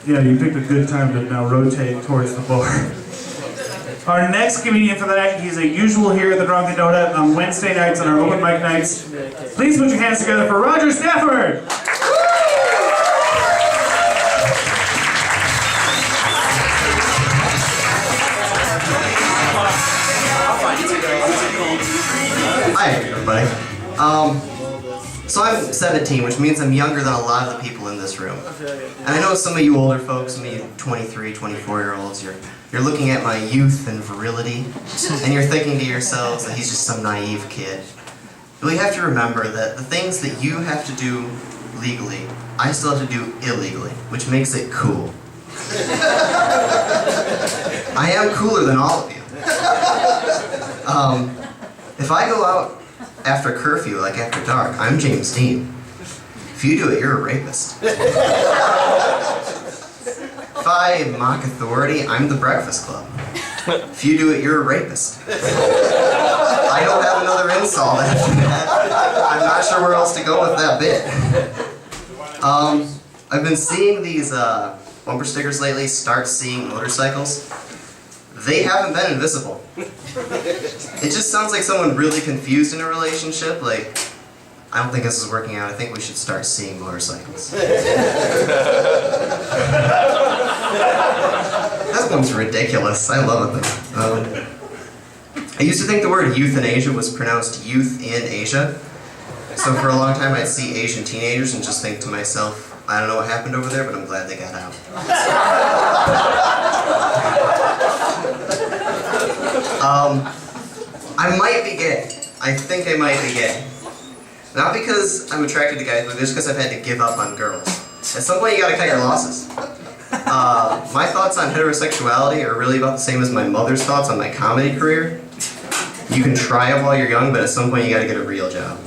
Yeah, you picked a good time to now rotate towards the bar. Our next comedian for the night, he's a usual here at the Drunken Donut on Wednesday nights and our open mic nights. Please put your hands together for Roger Stafford! Hi, everybody. So I'm 17, which means I'm younger than a lot of the people in this room. And I know some of you older folks, some of you 23, 24-year-olds, you're looking at my youth and virility, and you're thinking to yourselves that he's just some naive kid. But you have to remember that the things that you have to do legally, I still have to do illegally, which makes it cool. I am cooler than all of you. If I go out after curfew, like after dark, I'm James Dean. If you do it, you're a rapist. If I mock authority, I'm the Breakfast Club. If you do it, you're a rapist. I don't have another insult after that. I'm not sure where else to go with that bit. I've been seeing these bumper stickers lately, start seeing motorcycles. They haven't been invisible. It just sounds like someone really confused in a relationship, like, I don't think this is working out, I think we should start seeing motorcycles. That one's ridiculous, I love it though. I used to think the word euthanasia was pronounced youth in Asia. So for a long time I'd see Asian teenagers and just think to myself, I don't know what happened over there, but I'm glad they got out. I might be gay. I think I might be gay. Not because I'm attracted to guys, but just because I've had to give up on girls. At some point you gotta cut your losses. My thoughts on heterosexuality are really about the same as my mother's thoughts on my comedy career. You can try it while you're young, but at some point you gotta get a real job.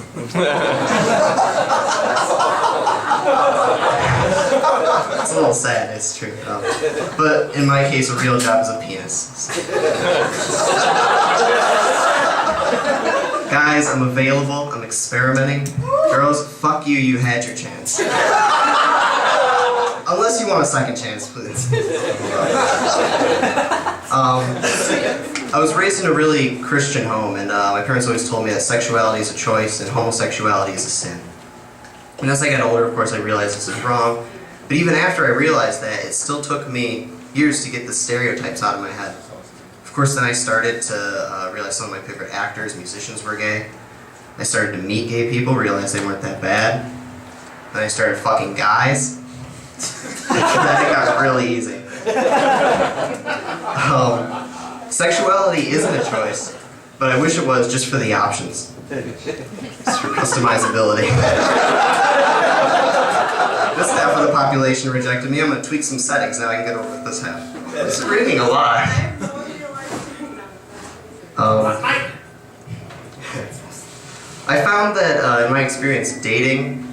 It's a little sad, it's true. But in my case, a real job is a penis. Guys, I'm available, I'm experimenting. Girls, fuck you, you had your chance. Unless you want a second chance, please. I was raised in a really Christian home, and my parents always told me that sexuality is a choice and homosexuality is a sin. And as I got older, of course, I realized this is wrong. But even after I realized that, it still took me years to get the stereotypes out of my head. Of course, then I started to realize some of my favorite actors, musicians were gay. I started to meet gay people, realized they weren't that bad. Then I started fucking guys. Then it got really easy. Sexuality isn't a choice, but I wish it was just for the options. It's for customizability. This half of the population rejected me. I'm going to tweak some settings, now I can get over with this half. I'm screaming a lot. I found that in my experience dating...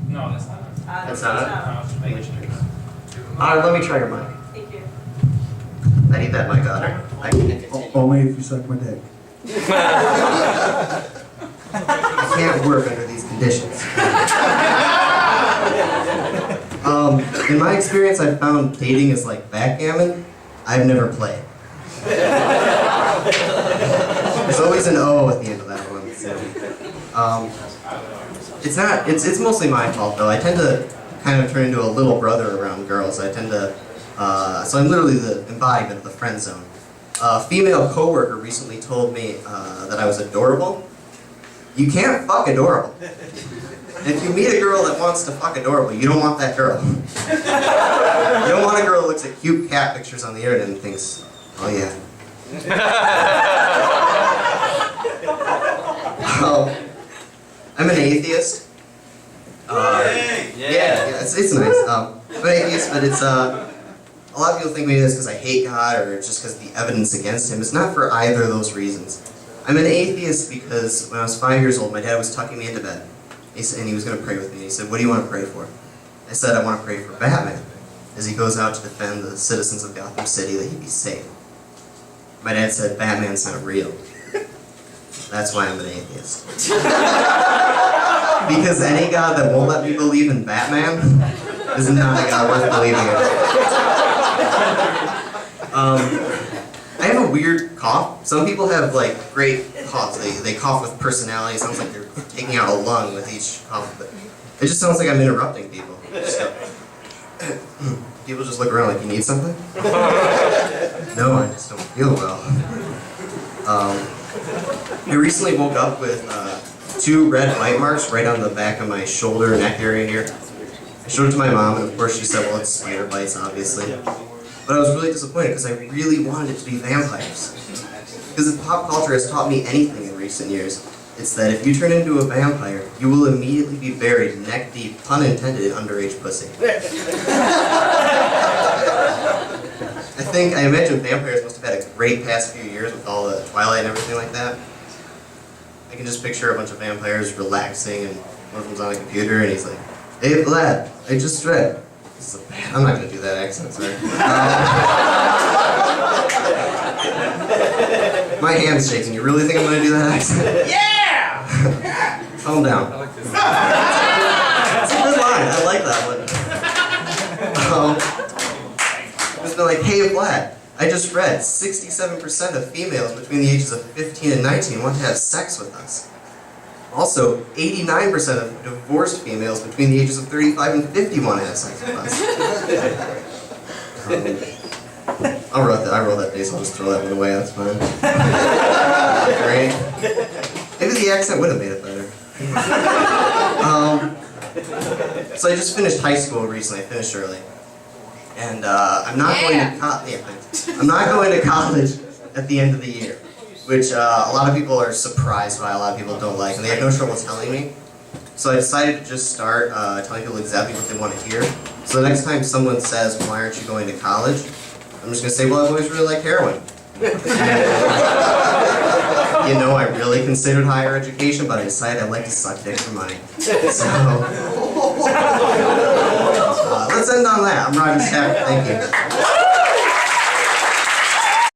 No, that's not it. That's not it? No, Let me try your mic. Thank you. I need that mic on her. Only if you suck my dick. I can't work under these conditions. In my experience, I've found dating is like backgammon. I've never played. There's always an O at the end of that one. So. It's mostly my fault though. I tend to kind of turn into a little brother around girls. I tend to, so I'm literally the embodiment of the friend zone. A female coworker recently told me that I was adorable. You can't fuck adorable. If you meet a girl that wants to fuck adorable, you don't want that girl. You don't want a girl that looks at cute cat pictures on the internet and thinks, oh yeah. I'm an atheist. Yeah, it's nice. I'm an atheist, but it's a lot of people think maybe that's because I hate God or just because of the evidence against him. It's not for either of those reasons. I'm an atheist because when I was 5 years old, my dad was tucking me into bed. And he was going to pray with me. He said, what do you want to pray for? I said, I want to pray for Batman, as he goes out to defend the citizens of Gotham City, that he be safe. My dad said, Batman's not real. That's why I'm an atheist. Because any God that won't let me believe in Batman is not a God worth believing in. I have a weird cough. Some people have like great coughs. They cough with personality. It sounds like they're taking out a lung with each cough. But it just sounds like I'm interrupting people. So, people just look around like, you need something? No, I just don't feel well. I recently woke up with 2 red bite marks right on the back of my shoulder and neck area here. I showed it to my mom, and of course she said, well, it's spider bites, obviously. But I was really disappointed because I really wanted it to be vampires. Because if pop culture has taught me anything in recent years, it's that if you turn into a vampire, you will immediately be buried neck deep, pun intended, in underage pussy. I imagine vampires must have had a great past few years with all the Twilight and everything like that. I can just picture a bunch of vampires relaxing, and one of them's on a computer, and he's like, "Hey Vlad, I just read." I'm not going to do that accent, sorry. My hand's shaking. You really think I'm going to do that accent? Yeah! Calm down. It's a good line. I like that one. It's been like, "Hey Vlad, I just read 67% of females between the ages of 15 and 19 want to have sex with us. Also, 89% of divorced females between the ages of 35 and 50 want to have sex with us." I roll that bass, I'll just throw that one away, that's fine. Great. Maybe the accent would have made it better. So I just finished high school recently, I finished early. And I'm not going to I'm not going to college at the end of the year, which a lot of people are surprised by, a lot of people don't like, and they have no trouble telling me. So I decided to just start telling people exactly what they want to hear. So the next time someone says, "Why aren't you going to college?" I'm just going to say, "Well, I've always really liked heroin." You know, I really considered higher education, but I decided I'd like to suck dick for money. So, let's end on that. I'm Roger Stafford. Thank you.